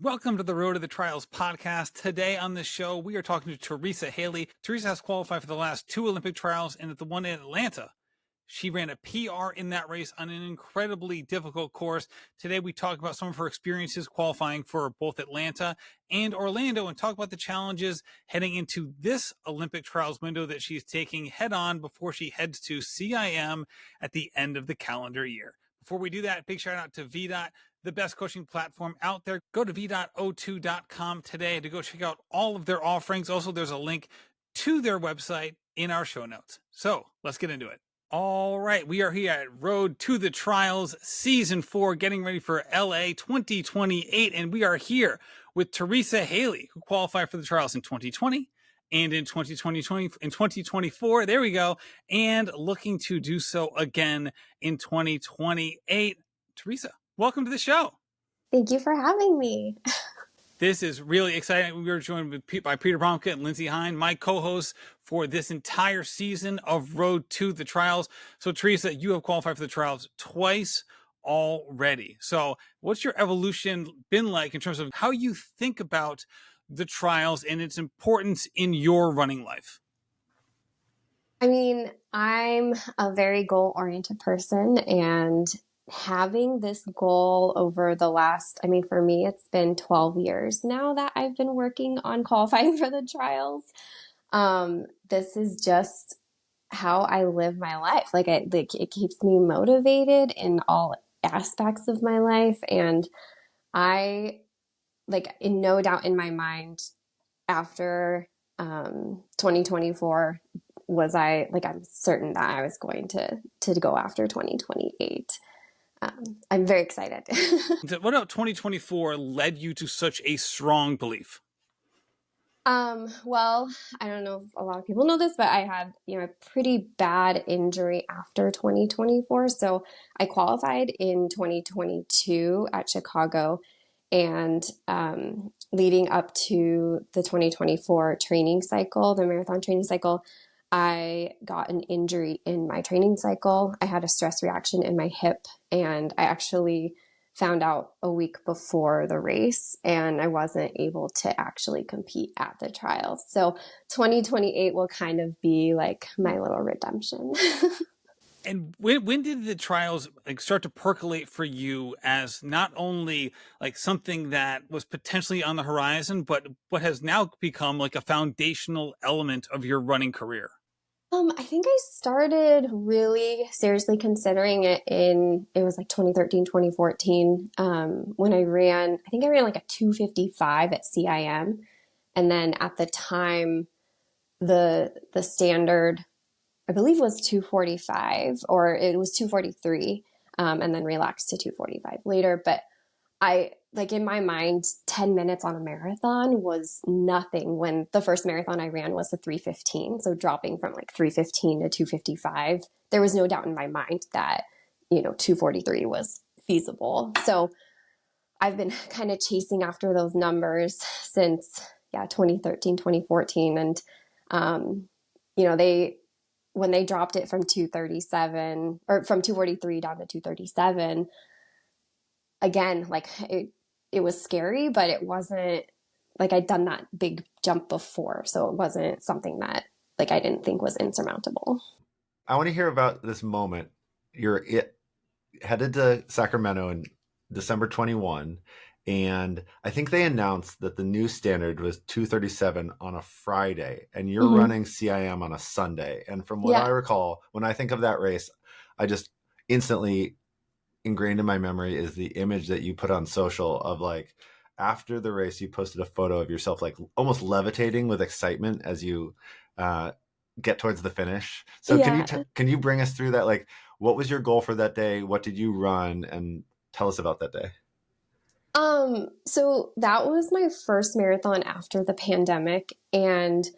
Welcome to the Road to the Trials podcast. Today on the show, we are talking to Theresa Hailey. Theresa has qualified for the last two Olympic trials, and at the one in Atlanta, she ran a PR in that race on an incredibly difficult course. Today, we talk about some of her experiences qualifying for both Atlanta and Orlando and talk about the challenges heading into this Olympic trials window that she's taking head on before she heads to CIM at the end of the calendar year. Before we do that, big shout out to VDOT, the best coaching platform out there. Go to v.o2.com today to go check out all of their offerings. Also, there's a link to their website in our show notes. So let's get into it. All right, we are here at Road to the Trials Season 4, getting ready for LA 2028, and we are here with Theresa Hailey, who qualified for the trials in 2020 and in 2024, there we go, and looking to do so again in 2028. Theresa, welcome to the show. Thank you for having me. This is really exciting. We were joined by Peter Bromka and Lindsay Hine, my co-hosts for this entire season of Road to the Trials. So, Theresa, you have qualified for the trials twice already. So what's your evolution been like in terms of how you think about the trials and its importance in your running life? I mean, I'm a very goal-oriented person, and having this goal over the last, for me, it's been 12 years now that I've been working on qualifying for the trials. This is just how I live my life. It keeps me motivated in all aspects of my life. And in no doubt in my mind, after 2024, I'm certain that I was going to go after 2028. I'm very excited. What about 2024 led you to such a strong belief? Well, I don't know if a lot of people know this, but I had, a pretty bad injury after 2024. So I qualified in 2022 at Chicago, and leading up to the 2024 training cycle, the marathon training cycle, I got an injury in my training cycle. I had a stress reaction in my hip, and I actually found out a week before the race, and I wasn't able to actually compete at the trials. So 2028 will kind of be like my little redemption. And when did the trials start to percolate for you as not only something that was potentially on the horizon, but what has now become a foundational element of your running career? I think I started really seriously considering it it was 2013, 2014, when I ran a 2:55 at CIM. And then at the time, the standard, I believe, was 2:45, or it was 2:43, and then relaxed to 2:45 later. But in my mind, 10 minutes on a marathon was nothing when the first marathon I ran was a 3:15. So dropping from 3:15 to 2:55, there was no doubt in my mind that, 2:43 was feasible. So I've been kind of chasing after those numbers since, 2013, 2014. And, when they dropped it from 2:37 or from 2:43 down to 2:37, again, it was scary, but it wasn't I'd done that big jump before. So it wasn't something that I didn't think was insurmountable. I want to hear about this moment. You're headed to Sacramento in December 21. And I think they announced that the new standard was 2:37 on a Friday, and you're running CIM on a Sunday. And from what I recall, when I think of that race, I just instantly ingrained in my memory is the image that you put on social of after the race, you posted a photo of yourself almost levitating with excitement as you get towards the finish. So can you bring us through that? What was your goal for that day? What did you run? And tell us about that day. So that was my first marathon after the pandemic, and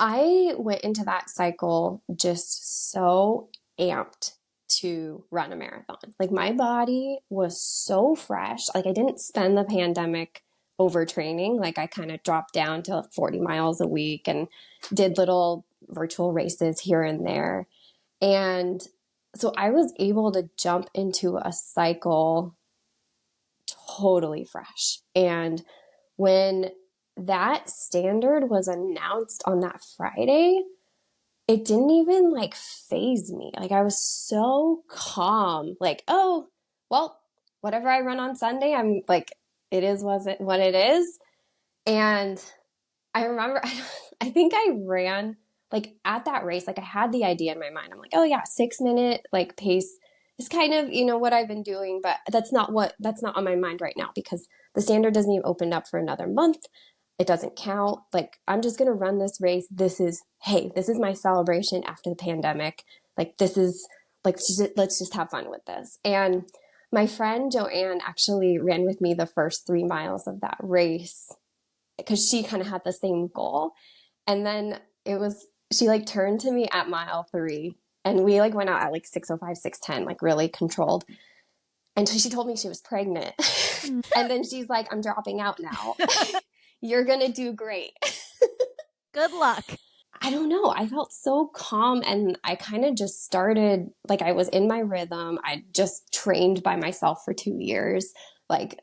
I went into that cycle just so amped to run a marathon. My body was so fresh. I didn't spend the pandemic overtraining. I kind of dropped down to 40 miles a week and did little virtual races here and there. And so I was able to jump into a cycle totally fresh. And when that standard was announced on that Friday, it didn't even like faze me. Like I was so calm. Like, oh, well, whatever I run on Sunday, I'm like, it is what it is. And I remember, I think I ran like at that race, like I had the idea in my mind. I'm like, oh yeah, 6 minute like pace is kind of, what I've been doing, but that's not on my mind right now because the standard doesn't even open up for another month. It doesn't count. Like, I'm just going to run this race. This is my celebration after the pandemic. Like, this is like, let's just have fun with this. And my friend Joanne actually ran with me the first 3 miles of that race because she kind of had the same goal. And then she like turned to me at mile 3 and we like went out at like 6:05, 6:10, like really controlled. And so she told me she was pregnant. And then she's like, I'm dropping out now. You're going to do great. Good luck. I don't know. I felt so calm and I kind of just started, like I was in my rhythm. I just trained by myself for 2 years, like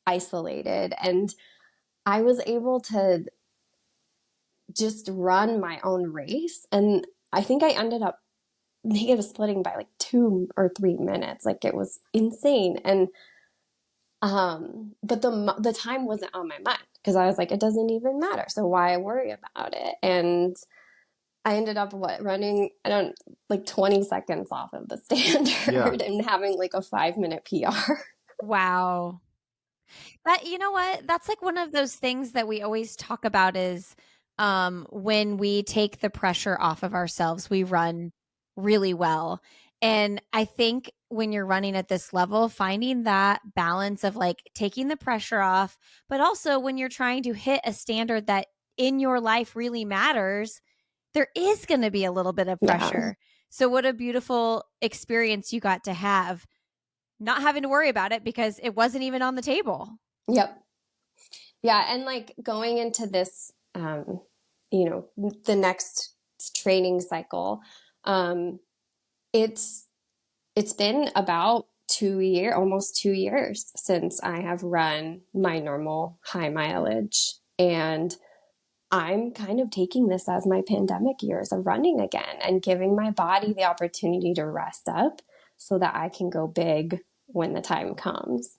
isolated. And I was able to just run my own race. And I think I ended up negative splitting by like 2 or 3 minutes. Like it was insane. And but the time wasn't on my mind because I was like, it doesn't even matter. So why worry about it? And I ended up running, 20 seconds off of the standard and having like a 5-minute PR. Wow. You know what? That's like one of those things that we always talk about is when we take the pressure off of ourselves, we run really well. And I think when you're running at this level, finding that balance of like taking the pressure off, but also when you're trying to hit a standard that in your life really matters, there is going to be a little bit of pressure. Yeah. So what a beautiful experience you got to have, not having to worry about it because it wasn't even on the table. Yep. Yeah. And like going into this, the next training cycle, it's been about almost 2 years since I have run my normal high mileage. And I'm kind of taking this as my pandemic years of running again and giving my body the opportunity to rest up so that I can go big when the time comes.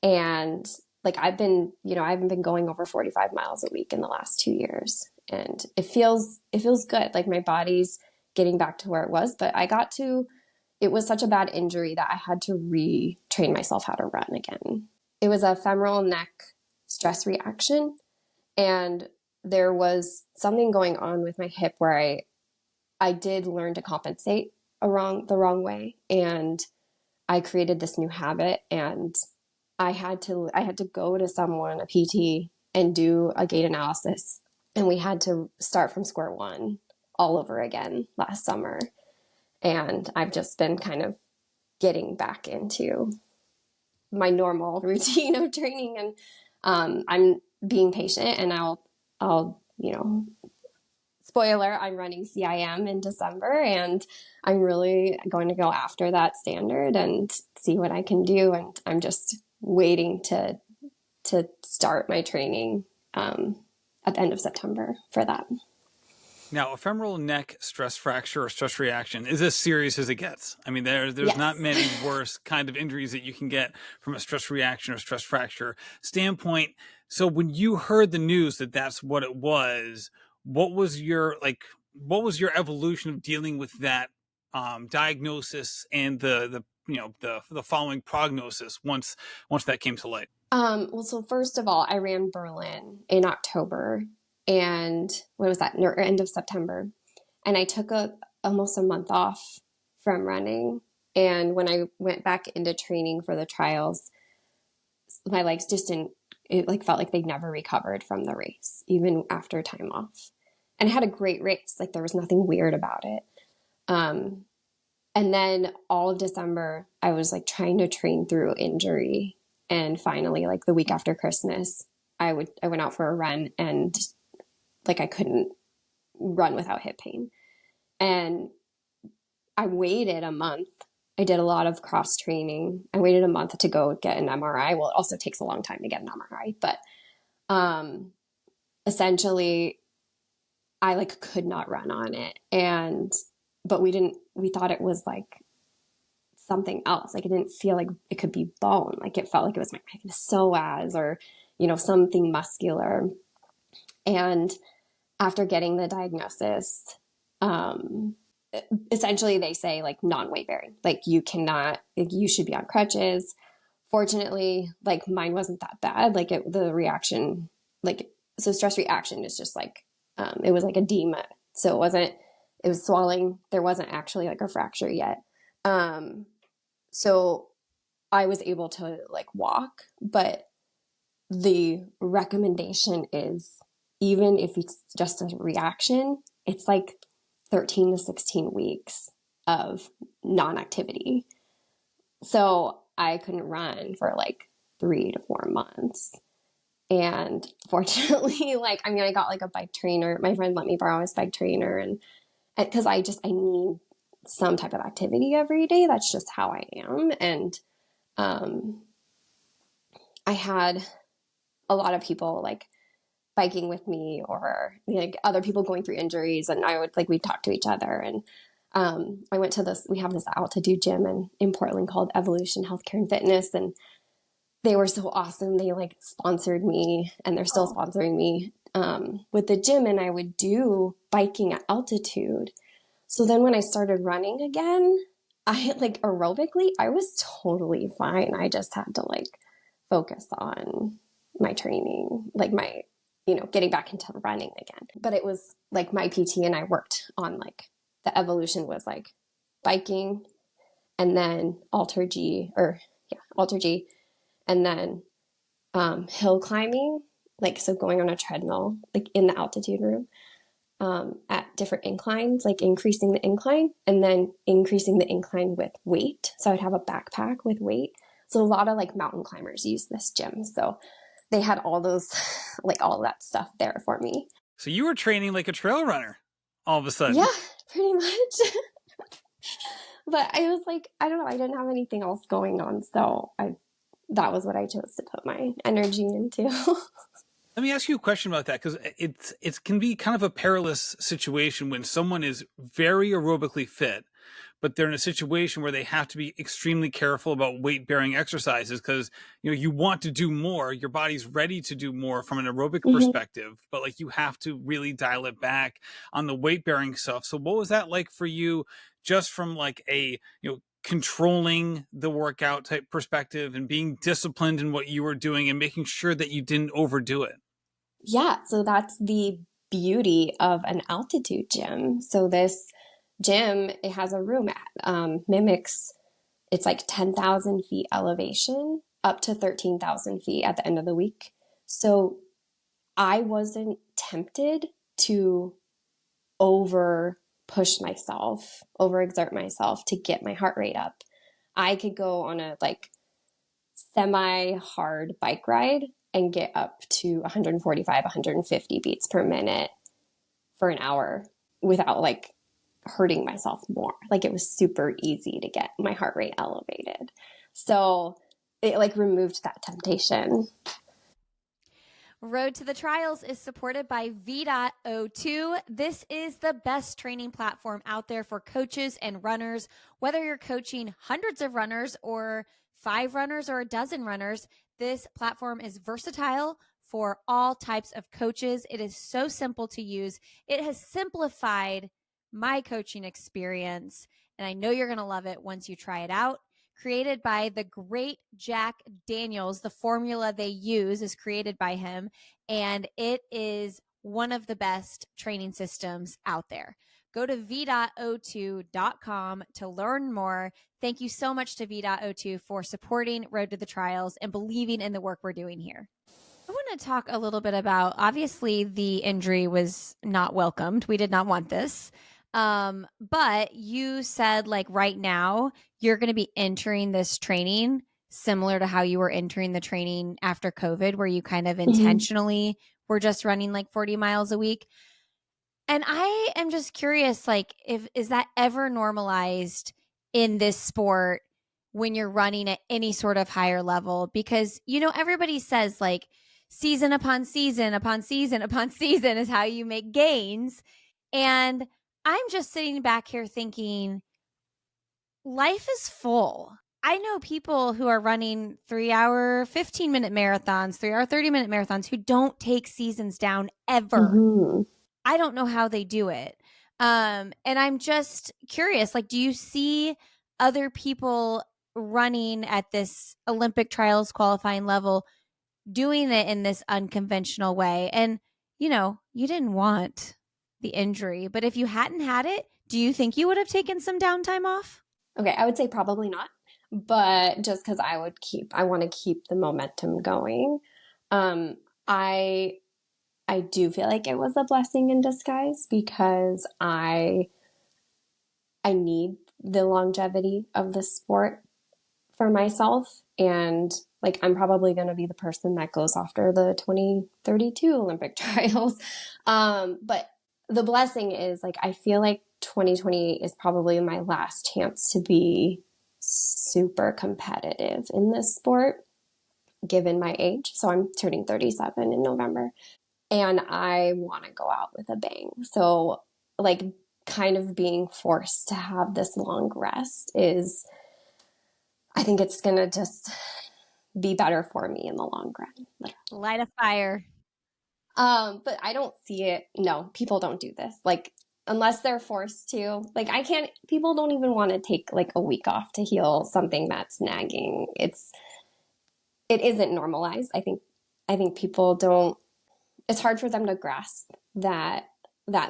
And like I haven't been going over 45 miles a week in the last 2 years. And it feels good. Like my body's getting back to where it was, but it was such a bad injury that I had to retrain myself how to run again. It was a femoral neck stress reaction. And there was something going on with my hip where I did learn to compensate the wrong way. And I created this new habit and I had to go to someone, a PT, and do a gait analysis. And we had to start from square one all over again last summer. And I've just been kind of getting back into my normal routine of training. And I'm being patient and I'll, spoiler, I'm running CIM in December and I'm really going to go after that standard and see what I can do. And I'm just waiting to start my training at the end of September for that. Now, a femoral neck stress fracture or stress reaction is as serious as it gets. I mean, there's Yes. not many worse kind of injuries that you can get from a stress reaction or stress fracture standpoint. So when you heard the news that that's what it was, what was your evolution of dealing with that diagnosis and the following prognosis once that came to light? Well, so first of all, I ran Berlin in October. And what was that? End of September. And I took almost a month off from running. And when I went back into training for the trials, my legs just felt like they never recovered from the race, even after time off. And I had a great race. Like there was nothing weird about it. And then all of December, I was like trying to train through injury. And finally, like the week after Christmas, I went out for a run and like I couldn't run without hip pain. And I waited a month. I did a lot of cross training. I waited a month to go get an MRI. Well, it also takes a long time to get an MRI, but Essentially I like could not run on it. But we thought it was like something else. Like it didn't feel like it could be bone. Like it felt like it was my psoas or, something muscular. And after getting the diagnosis, essentially they say like non-weight bearing, like you cannot, like you should be on crutches. Fortunately, like mine wasn't that bad. Like the reaction, like, so stress reaction is just like, it was like edema. So it was swelling. There wasn't actually like a fracture yet. So I was able to like walk, but the recommendation is even if it's just a reaction, it's like 13 to 16 weeks of non-activity. So I couldn't run for like 3 to 4 months. And fortunately, I got like a bike trainer. My friend let me borrow his bike trainer, and because I need some type of activity every day. That's just how I am. And I had a lot of people like biking with me, or like other people going through injuries, and I would we'd talk to each other. And I went to we have this altitude gym in Portland called Evolution Healthcare and Fitness, and they were so awesome. They like sponsored me, and they're still sponsoring me with the gym, and I would do biking at altitude. So then when I started running again, I like aerobically, I was totally fine. I just had to like focus on my training, like my, getting back into running again. But it was like my PT and I worked on like the evolution was like biking, and then Alter G, and then hill climbing, like so going on a treadmill, like in the altitude room. At different inclines, like increasing the incline and then increasing the incline with weight. So I'd have a backpack with weight. So a lot of like mountain climbers use this gym. So they had all those, like all that stuff there for me. So you were training like a trail runner all of a sudden. Yeah, pretty much. But I was like, I don't know, I didn't have anything else going on. So that was what I chose to put my energy into. Let me ask you a question about that, because it can be kind of a perilous situation when someone is very aerobically fit, but they're in a situation where they have to be extremely careful about weight-bearing exercises because you want to do more. Your body's ready to do more from an aerobic perspective, but like you have to really dial it back on the weight-bearing stuff. So what was that like for you, just from like a controlling the workout type perspective and being disciplined in what you were doing and making sure that you didn't overdo it? Yeah, so that's the beauty of an altitude gym. So this gym, it has a room mimics, it's like 10,000 feet elevation up to 13,000 feet at the end of the week. So I wasn't tempted to over push myself, overexert myself to get my heart rate up. I could go on a like semi-hard bike ride and get up to 145, 150 beats per minute for an hour without like hurting myself more. Like it was super easy to get my heart rate elevated. So it like removed that temptation. Road to the Trials is supported by V.O2. This is the best training platform out there for coaches and runners. Whether you're coaching hundreds of runners or 5 runners or a dozen runners, this platform is versatile for all types of coaches. It is so simple to use. It has simplified my coaching experience, and I know you're going to love it once you try it out. Created by the great Jack Daniels. The formula they use is created by him, and it is one of the best training systems out there. Go to v.o2.com to learn more. Thank you so much to v.o2 for supporting Road to the Trials and believing in the work we're doing here. I want to talk a little bit about, obviously, the injury was not welcomed. We did not want this. But you said like right now you're going to be entering this training similar to how you were entering the training after COVID, where you kind of intentionally were just running like 40 miles a week. And I am just curious, like, is that ever normalized in this sport when you're running at any sort of higher level? Because, everybody says like season upon season upon season upon season is how you make gains. And I'm just sitting back here thinking, life is full. I know people who are running 3-hour, 15-minute marathons, 3-hour, 30-minute marathons who don't take seasons down ever. Mm-hmm. I don't know how they do it. And I'm just curious, like, do you see other people running at this Olympic trials qualifying level doing it in this unconventional way? And, you know, you didn't want the injury, but if you hadn't had it, do you think you would have taken some downtime off? Okay, I would say probably not, but just because I want to keep the momentum going. I do feel like it was a blessing in disguise because I need the longevity of the sport for myself. And like, I'm probably going to be the person that goes after the 2032 Olympic trials. But the blessing is like, I feel like 2028 is probably my last chance to be super competitive in this sport, given my age. So I'm turning 37 in November and I want to go out with a bang. So like kind of being forced to have this long rest is, I think it's going to just be better for me in the long run. Literally. Light a fire. But I don't see it. No, people don't do this. Like, unless they're forced to. Like, people don't even want to take like a week off to heal something that's nagging. It isn't normalized. I think people don't, it's hard for them to grasp that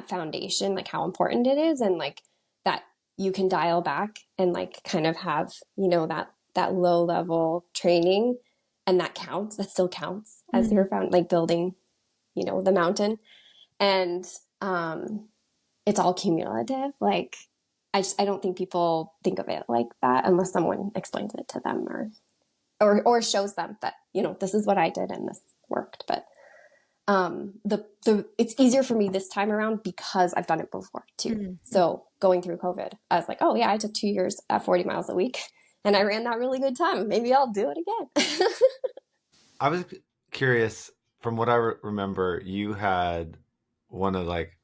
foundation, like how important it is, and like that you can dial back and like kind of have, you know, that low level training, and that still counts as your like building, you know, the mountain. And it's all cumulative. Like I don't think people think of it like that unless someone explains it to them or shows them that, you know, this is what I did and this worked. But it's easier for me this time around because I've done it before too. Mm-hmm. So going through COVID, I was like, oh yeah, I took 2 years at 40 miles a week and I ran that really good time. Maybe I'll do it again. I was curious, from what I remember, you had one of like,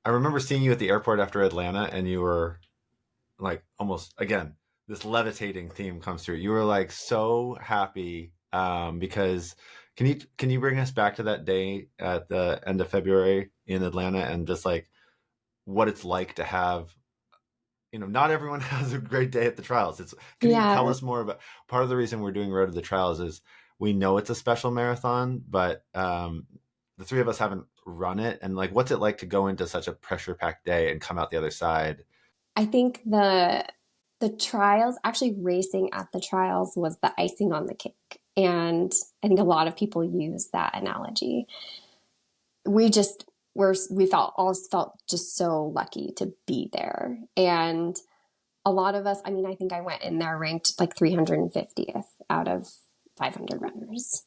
I remember seeing you at the airport after Atlanta and you were like almost, again, this levitating theme comes through. You were like so happy because can you bring us back to that day at the end of February in Atlanta and just like what it's like to have, you know, not everyone has a great day at the trials. Can you tell us more about, part of the reason we're doing Road to the Trials is we know it's a special marathon, but the three of us haven't run it. And like, what's it like to go into such a pressure packed day and come out the other side? I think the trials, actually racing at the trials, was the icing on the cake. And I think a lot of people use that analogy. We all felt just so lucky to be there. And a lot of us, I mean, I think I went in there ranked like 350th out of 500 runners.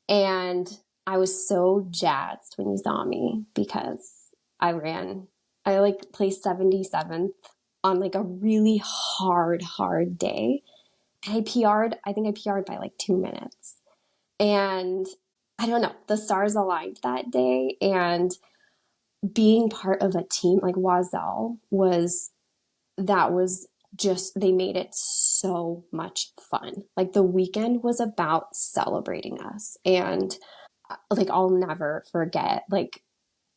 And I was so jazzed when you saw me because I like placed 77th on like a really hard day. And I think I PR'd by like 2 minutes. And I don't know, the stars aligned that day. And being part of a team like Oiselle they made it so much fun. Like the weekend was about celebrating us. And like, I'll never forget like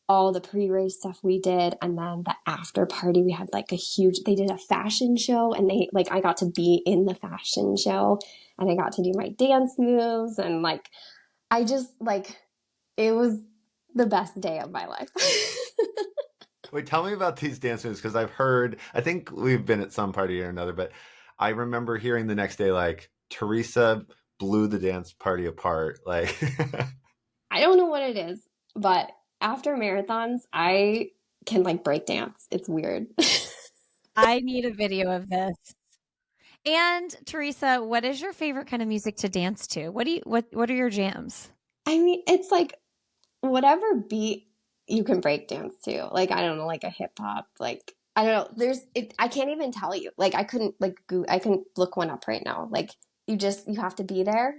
all the pre-race stuff we did. And then the after party, we had like they did a fashion show and I got to be in the fashion show and I got to do my dance moves. And like, I just like, it was the best day of my life. Wait, tell me about these dance moves, because I think we've been at some party or another, but I remember hearing the next day, like, Theresa blew the dance party apart. Like, I don't know what it is, but after marathons, I can like break dance. It's weird. I need a video of this. And Theresa, what is your favorite kind of music to dance to? What are your jams? I mean, it's like whatever beat you can break dance to. Like, I don't know, like a hip hop, like, I don't know. I can't even tell you. Like, I couldn't look one up right now. Like, you have to be there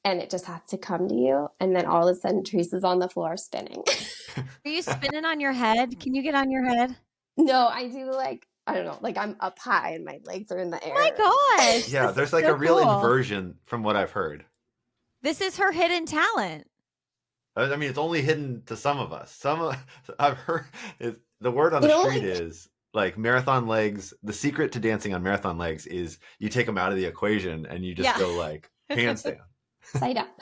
and it just has to come to you. And then all of a sudden, Teresa's on the floor spinning. Are you spinning on your head? Can you get on your head? No, I do like, I don't know, like I'm up high and my legs are in the air. Oh my gosh. Yeah, this there's is like so a real cool. inversion from what I've heard. This is her hidden talent. I mean, it's only hidden to some of us. I've heard the word on the street is like marathon legs. The secret to dancing on marathon legs is you take them out of the equation and you just go like handstand. Side up.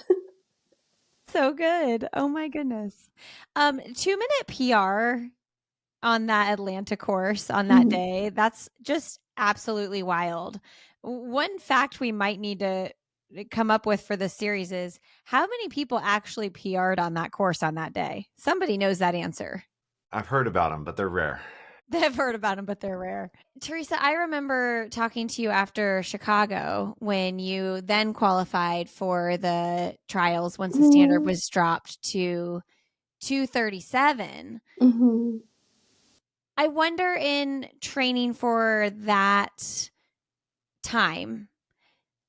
So good. Oh my goodness. 2-minute PR on that Atlanta course on that day. That's just absolutely wild. One fact we might need to come up with for this series is how many people actually PR'd on that course on that day? Somebody knows that answer. I've heard about them, but they're rare. They've heard about them, but they're rare. Theresa, I remember talking to you after Chicago when you then qualified for the trials once the standard was dropped to 237. Mm-hmm. I wonder in training for that time,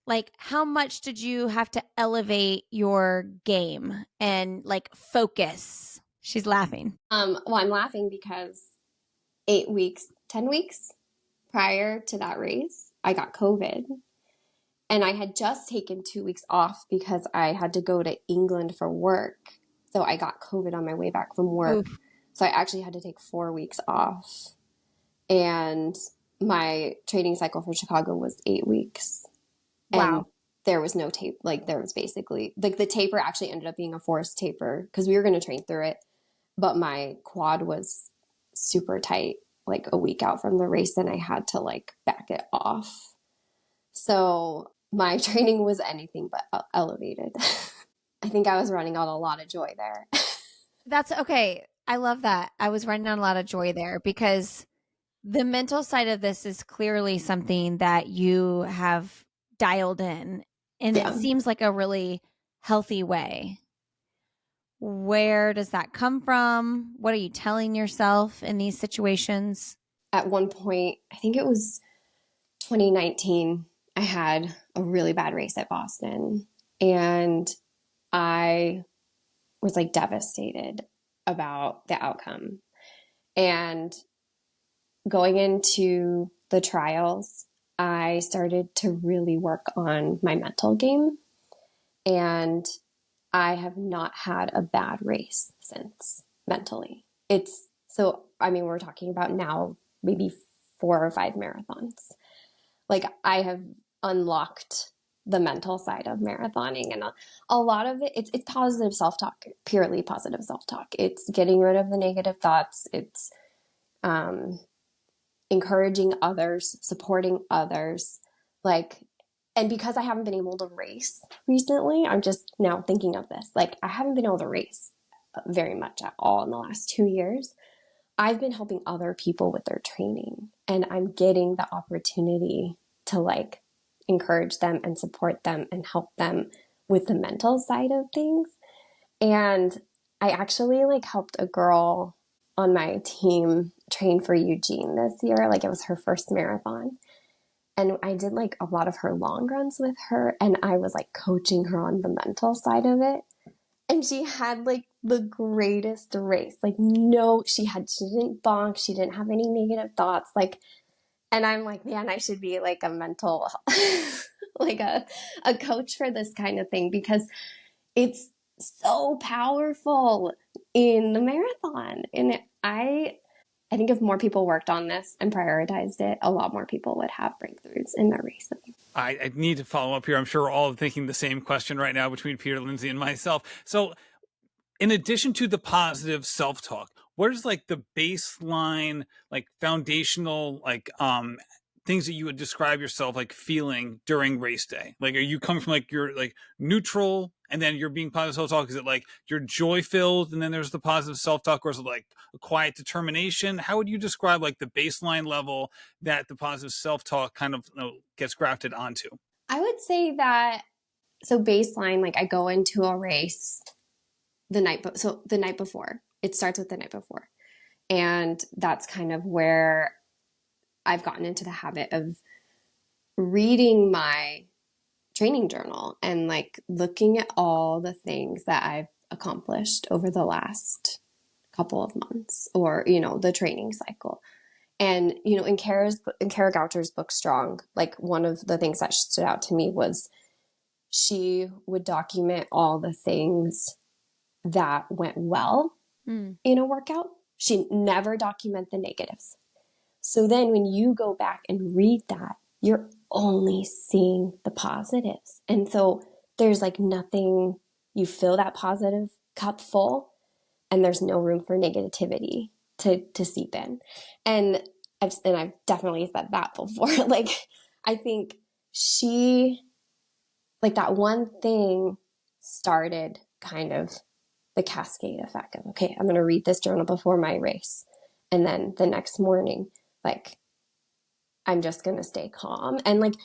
like how much did you have to elevate your game and like focus? She's laughing. Well, I'm laughing because 10 weeks prior to that race, I got COVID. And I had just taken 2 weeks off because I had to go to England for work. So I got COVID on my way back from work. Oof. So I actually had to take 4 weeks off. And my training cycle for Chicago was 8 weeks. Wow. And there was no tape. Like there was basically, like the taper actually ended up being a forced taper because we were going to train through it. But my quad was super tight, like a week out from the race. And I had to like back it off. So my training was anything but elevated. I think I was running on a lot of joy there. That's okay. I love that. I was running on a lot of joy there because the mental side of this is clearly something that you have dialed in. And it seems like a really healthy way. Where does that come from? What are you telling yourself in these situations? At one point, I think it was 2019, I had a really bad race at Boston and I was like devastated about the outcome. And going into the trials, I started to really work on my mental game. And I have not had a bad race since mentally. We're talking about now maybe 4 or 5 marathons. Like I have unlocked the mental side of marathoning, and a lot of it's positive self-talk, purely positive self-talk. It's getting rid of the negative thoughts. It's encouraging others, supporting others, and because I haven't been able to race recently, I'm just now thinking of this. Like I haven't been able to race very much at all in the last 2 years. I've been helping other people with their training, and I'm getting the opportunity to like encourage them and support them and help them with the mental side of things. And I actually like helped a girl on my team train for Eugene this year. Like it was her first marathon. And I did like a lot of her long runs with her, and I was like coaching her on the mental side of it. And she had like the greatest race. Like she didn't bonk. She didn't have any negative thoughts. And I'm like, man, I should be like a mental, like a coach for this kind of thing because it's so powerful in the marathon. And I think if more people worked on this and prioritized it, a lot more people would have breakthroughs in their racing. I need to follow up here. I'm sure we're all thinking the same question right now between Peter, Lindsay, and myself. So in addition to the positive self-talk, what is like the baseline, like foundational, like things that you would describe yourself like feeling during race day? Like, are you coming from like you're like neutral and then you're being positive self-talk? Is it like you're joy-filled and then there's the positive self-talk, or is it like a quiet determination? How would you describe like the baseline level that the positive self-talk kind of gets grafted onto? I would say that, so baseline, like I go into a race the night before. It starts with the night before. And that's kind of where I've gotten into the habit of reading my training journal and like looking at all the things that I've accomplished over the last couple of months, or, you know, the training cycle. And, you know, in Kara Goucher's book, Strong, like one of the things that stood out to me was she would document all the things that went well in a workout. She never document the negatives. So then when you go back and read that, you're only seeing the positives. And so there's like nothing, you fill that positive cup full and there's no room for negativity to seep in. And I've definitely said that before. Like, I think she, like that one thing started kind of the cascade effect of, okay, I'm going to read this journal before my race. And then the next morning, like, I'm just going to stay calm. And like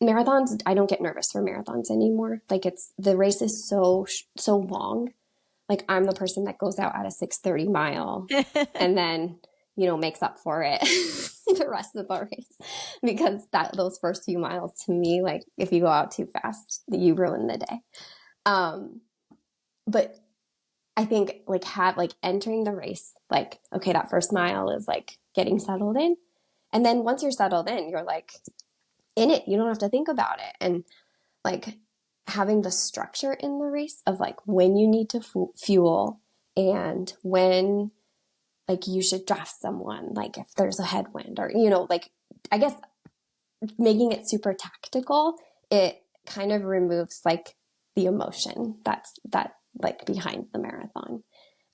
marathons, I don't get nervous for marathons anymore. Like the race is so long. Like I'm the person that goes out at a 6:30 mile and then, you know, makes up for it the rest of the race, because those first few miles to me, like if you go out too fast, you ruin the day. But I think like entering the race, like, okay, that first mile is like getting settled in. And then once you're settled in, you're like in it, you don't have to think about it. And like having the structure in the race of like when you need to fuel and when like you should draft someone, like if there's a headwind or, you know, like I guess making it super tactical, it kind of removes like the emotion that like behind the marathon.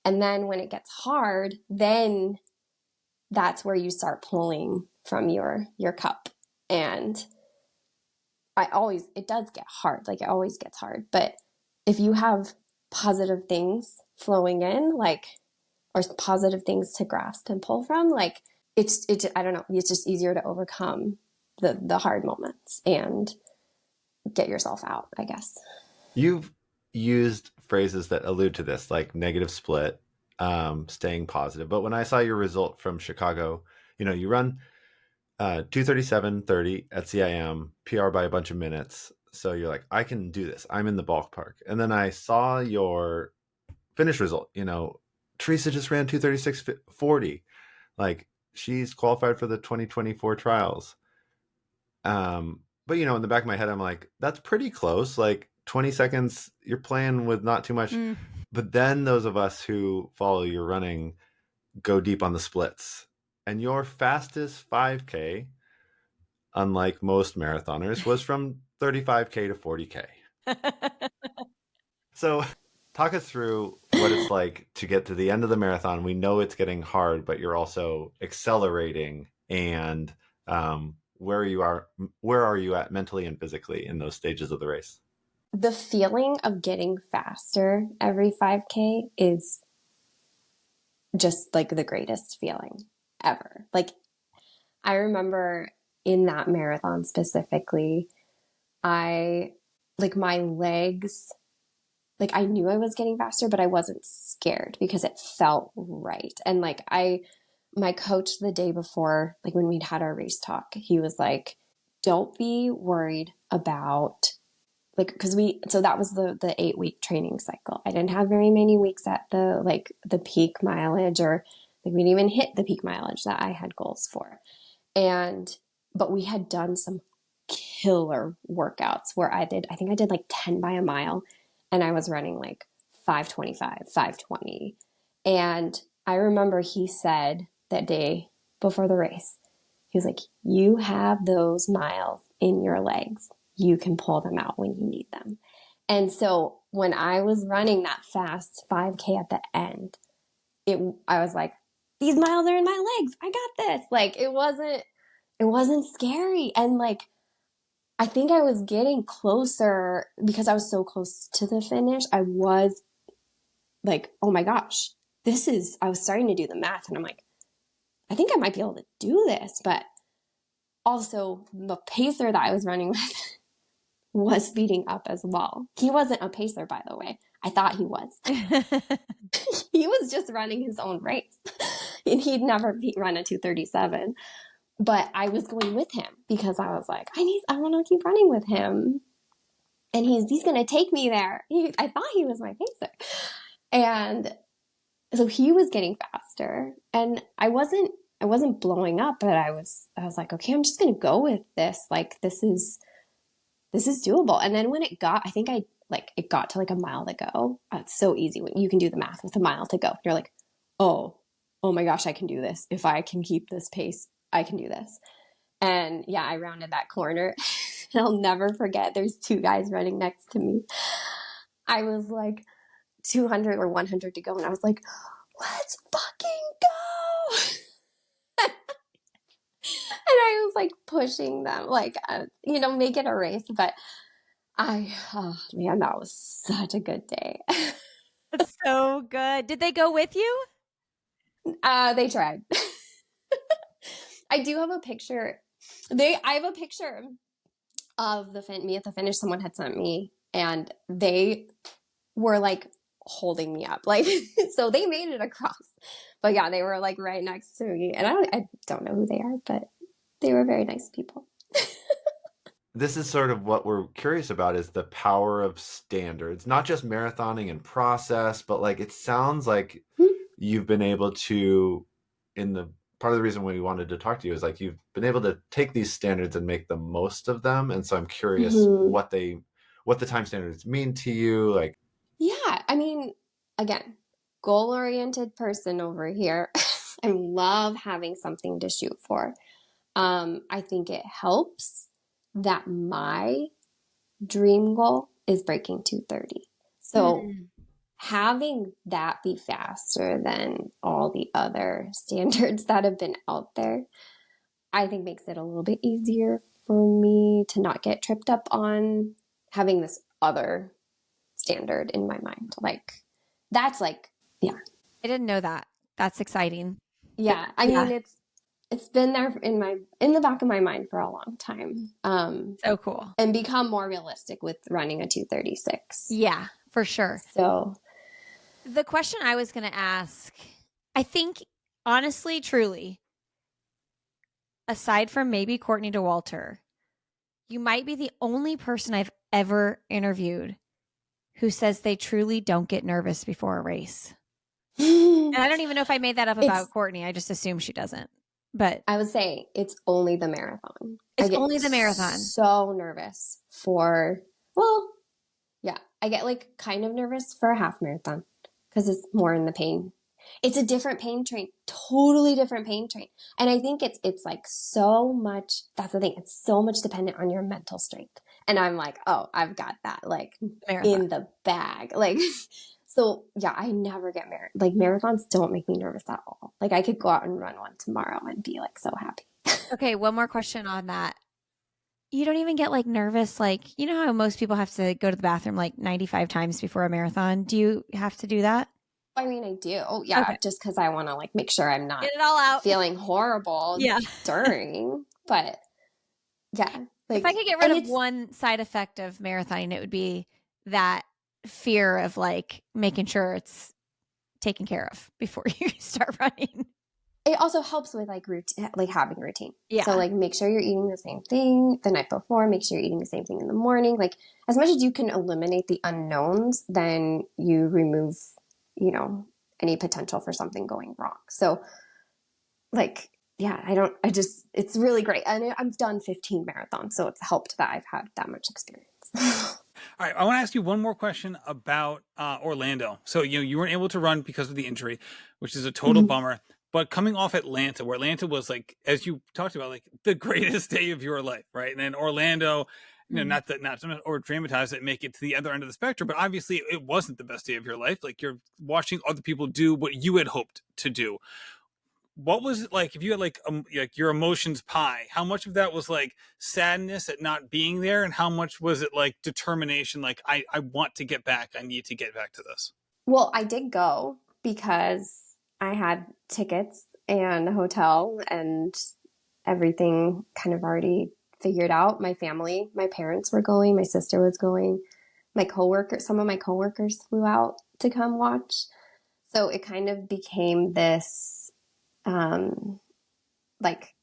And then when it gets hard, then that's where you start pulling from your cup. And it does get hard. Like it always gets hard. But if you have positive things flowing in, like, or positive things to grasp and pull from, like it's I don't know, it's just easier to overcome the hard moments and get yourself out, I guess. You've used phrases that allude to this, like negative split, staying positive. But when I saw your result from Chicago, you know, you run 2:37:30 at CIM, PR by a bunch of minutes. So you're like, I can do this. I'm in the ballpark. And then I saw your finish result. You know, Theresa just ran 2:36:40. Like she's qualified for the 2024 trials. But you know, in the back of my head, I'm like, that's pretty close. Like 20 seconds, you're playing with not too much. But then those of us who follow your running go deep on the splits. And your fastest 5K, unlike most marathoners, was from 35K to 40K. So talk us through what it's like to get to the end of the marathon. We know it's getting hard, but you're also accelerating. And where are you at mentally and physically in those stages of the race? The feeling of getting faster every 5K is just like the greatest feeling ever. Like I remember in that marathon specifically, my legs, like I knew I was getting faster, but I wasn't scared because it felt right. And like my coach the day before, like when we'd had our race talk, he was like, don't be worried about like, so that was the 8-week training cycle. I didn't have very many weeks at the peak mileage, or like we didn't even hit the peak mileage that I had goals for. But we had done some killer workouts where I think I did like 10 by a mile and I was running like 5:25, 5:20. And I remember he said that day before the race, he was like, you have those miles in your legs. You can pull them out when you need them. And so when I was running that fast 5K at the end, I was like, these miles are in my legs. I got this. Like it wasn't scary. And like, I think I was getting closer because I was so close to the finish. I was like, oh my gosh, I was starting to do the math and I'm like, I think I might be able to do this. But also the pacer that I was running with was speeding up as well. He wasn't a pacer, by the way. I thought he was. He was just running his own race. And he'd never run a 2:37. but I was going with him because I was like, I want to keep running with him. And he's going to take me there. I thought he was my pacer. And so he was getting faster, and I wasn't blowing up, but I was like, okay, I'm just going to go with this. Like, this is doable. And then when it got to like a mile to go. It's so easy when you can do the math with a mile to go. You're like, oh my gosh, I can do this. If I can keep this pace, I can do this. And yeah, I rounded that corner. I'll never forget. There's two guys running next to me. I was like 200 or 100 to go, and I was like, let's fucking go. And I was like pushing them, like, make it a race. But oh man, that was such a good day. That's so good. Did they go with you? They tried. I do have a picture. I have a picture of me at the finish. Someone had sent me, and they were like holding me up, like, so they made it across. But yeah, they were like right next to me, and I don't know who they are, but they were very nice people. This is sort of what we're curious about, is the power of standards, not just marathoning and process, but like, it sounds like you've been able to, part of the reason we wanted to talk to you is like, you've been able to take these standards and make the most of them. And so I'm curious what the time standards mean to you. Like, yeah, I mean, again, goal-oriented person over here. I love having something to shoot for. I think it helps that my dream goal is breaking 2:30. So having that be faster than all the other standards that have been out there, I think makes it a little bit easier for me to not get tripped up on having this other standard in my mind. Like, that's like, yeah. I didn't know that. That's exciting. Yeah. I mean, it's been there in the back of my mind for a long time. So cool. And become more realistic with running a 2:36. Yeah, for sure. So the question I was going to ask, I think, honestly, truly, aside from maybe Courtney DeWalter, you might be the only person I've ever interviewed who says they truly don't get nervous before a race. And I don't even know if I made that up about Courtney. I just assume she doesn't. But I would say it's only the marathon. It's only the marathon. So nervous I get like kind of nervous for a half marathon because it's more in the pain. It's a different pain train, totally different pain train. And I think it's like so much, that's the thing. It's so much dependent on your mental strength. And I'm like, oh, I've got that like in the bag. Like, so yeah, I never get like marathons don't make me nervous at all. Like I could go out and run one tomorrow and be like so happy. Okay. One more question on that. You don't even get like nervous. Like, you know how most people have to go to the bathroom like 95 times before a marathon. Do you have to do that? I mean, I do. Yeah. Okay. Just cause I want to like make sure I'm not get it all out, feeling horrible during, but yeah. Like, if I could get rid of one side effect of marathoning, it would be that fear of like making sure it's taken care of before you start running. It also helps with like routine, like having routine. Yeah. So like make sure you're eating the same thing the night before. Make sure you're eating the same thing in the morning. Like as much as you can eliminate the unknowns, then you remove, any potential for something going wrong. So like, yeah, it's really great. And I've done 15 marathons, so it's helped that I've had that much experience. All right, I want to ask you one more question about Orlando. So you weren't able to run because of the injury, which is a total bummer. But coming off Atlanta, where Atlanta was like, as you talked about, like the greatest day of your life, right? And then Orlando, not to or dramatize it, make it to the other end of the spectrum, but obviously it wasn't the best day of your life. Like you're watching other people do what you had hoped to do. What was it like if you had like your emotions pie? How much of that was like sadness at not being there, and how much was it like determination? Like I want to get back. I need to get back to this. Well, I did go because I had tickets and a hotel and everything kind of already figured out. My family, my parents were going, my sister was going, some of my coworkers flew out to come watch. So it kind of became this, like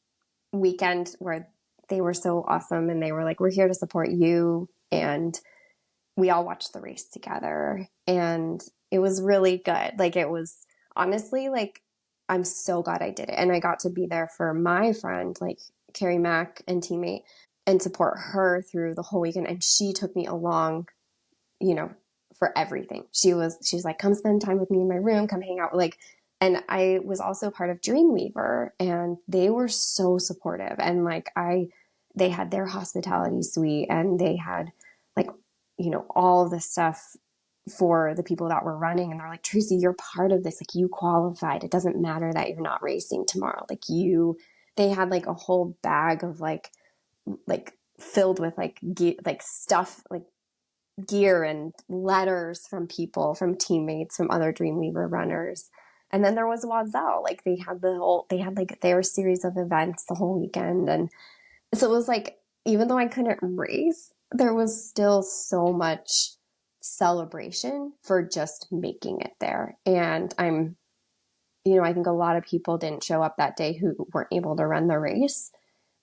weekend where they were so awesome and they were like, we're here to support you. And we all watched the race together and it was really good. Like it was honestly like, I'm so glad I did it. And I got to be there for my friend, like Carrie Mack and teammate, and support her through the whole weekend. And she took me along, you know, for everything. She's like, come spend time with me in my room, come hang out. Like, and I was also part of Dreamweaver and they were so supportive. And like, they had their hospitality suite and they had like, you know, all the stuff for the people that were running. And they're like, Tracy, you're part of this. Like you qualified. It doesn't matter that you're not racing tomorrow. Like they had like a whole bag of like filled with like stuff, like gear and letters from people, from teammates, from other Dreamweaver runners. And then there was Wazelle. Like they had their series of events the whole weekend. And so it was like, even though I couldn't race, there was still so much celebration for just making it there. And I think a lot of people didn't show up that day who weren't able to run the race.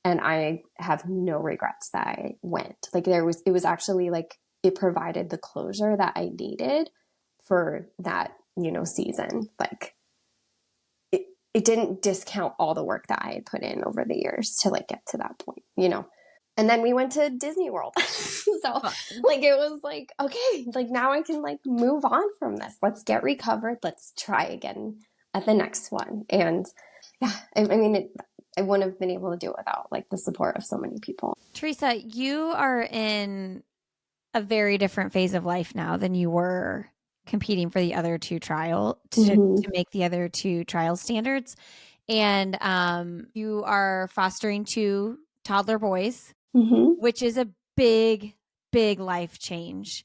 And I have no regrets that I went. Like it was actually like, it provided the closure that I needed for that, season. Like it didn't discount all the work that I had put in over the years to like get to that point, And then we went to Disney World. So like, it was like, okay, like now I can like move on from this. Let's get recovered. Let's try again at the next one. And yeah, I mean, I wouldn't have been able to do it without like the support of so many people. Theresa, you are in a very different phase of life now than you were competing for the other two to make the other two trial standards. And you are fostering two toddler boys, which is a big, big life change.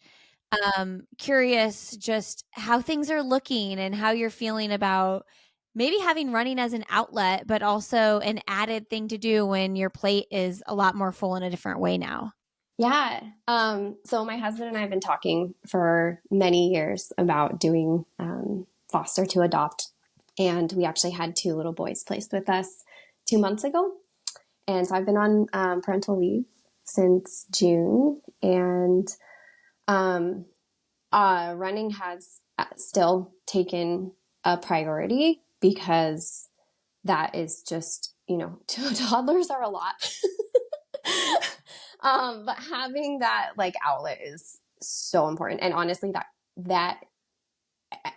Curious just how things are looking and how you're feeling about maybe having running as an outlet, but also an added thing to do when your plate is a lot more full in a different way now. Yeah. So my husband and I have been talking for many years about doing foster to adopt. And we actually had two little boys placed with us 2 months ago. And so I've been on parental leave since June. And running has still taken a priority because that is just, two toddlers are a lot. But having that like outlet is so important. And honestly, that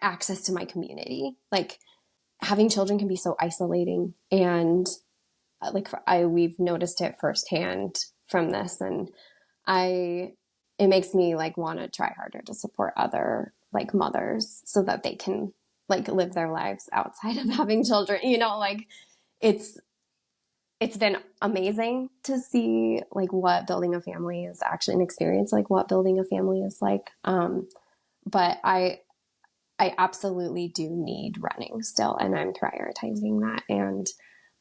access to my community, like having children can be so isolating. And we've noticed it firsthand from this. And it makes me like want to try harder to support other like mothers so that they can like live their lives outside of having children, like it's been amazing to see like what building a family is actually an experience, like what building a family is like. But I absolutely do need running still, and I'm prioritizing that. And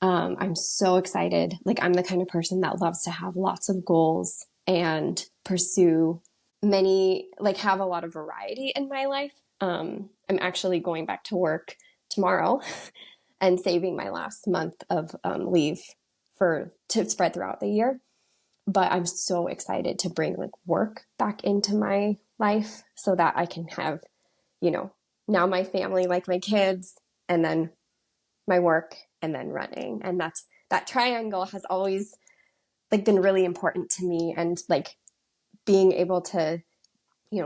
I'm so excited. Like I'm the kind of person that loves to have lots of goals and pursue many, like have a lot of variety in my life. I'm actually going back to work tomorrow and saving my last month of leave to spread throughout the year. But I'm so excited to bring like work back into my life so that I can have, now my family, like my kids, and then my work, and then running. And that triangle has always like been really important to me. And like being able to,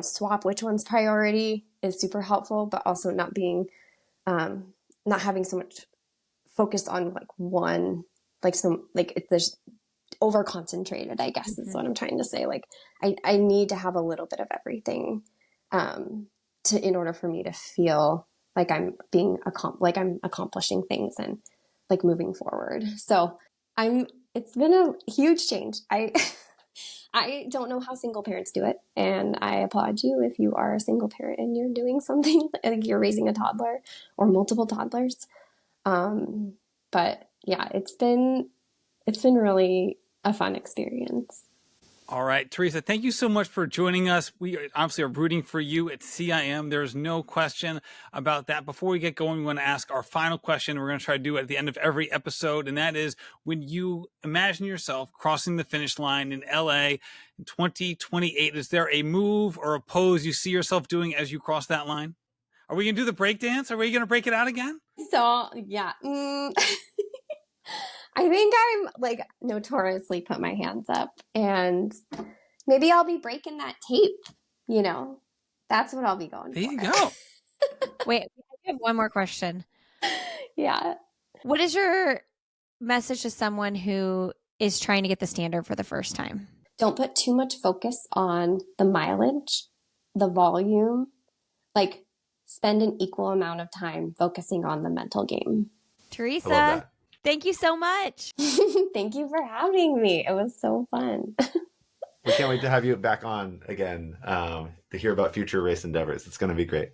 swap which one's priority is super helpful, but also not being, not having so much focus on like one, like some, like there's over concentrated, I guess is what I'm trying to say. Like I need to have a little bit of everything, in order for me to feel like I'm I'm accomplishing things and like moving forward. So it's been a huge change. I don't know how single parents do it. And I applaud you if you are a single parent and you're doing something like you're raising a toddler or multiple toddlers. But yeah, it's been really a fun experience. All right, Theresa, thank you so much for joining us. We obviously are rooting for you at CIM. There's no question about that. Before we get going, we want to ask our final question. We're going to try to do it at the end of every episode. And that is, when you imagine yourself crossing the finish line in LA in 2028, is there a move or a pose you see yourself doing as you cross that line? Are we going to do the break dance? Are we going to break it out again? So, yeah. I think I'm like notoriously put my hands up, and maybe I'll be breaking that tape, you know? That's what I'll be going There for. you go. Wait, I have one more question. Yeah. What is your message to someone who is trying to get the standard for the first time? Don't put too much focus on the mileage, the volume. Like, spend an equal amount of time focusing on the mental game. Theresa, thank you so much. Thank you for having me. It was so fun. We can't wait to have you back on again to hear about future race endeavors. It's going to be great.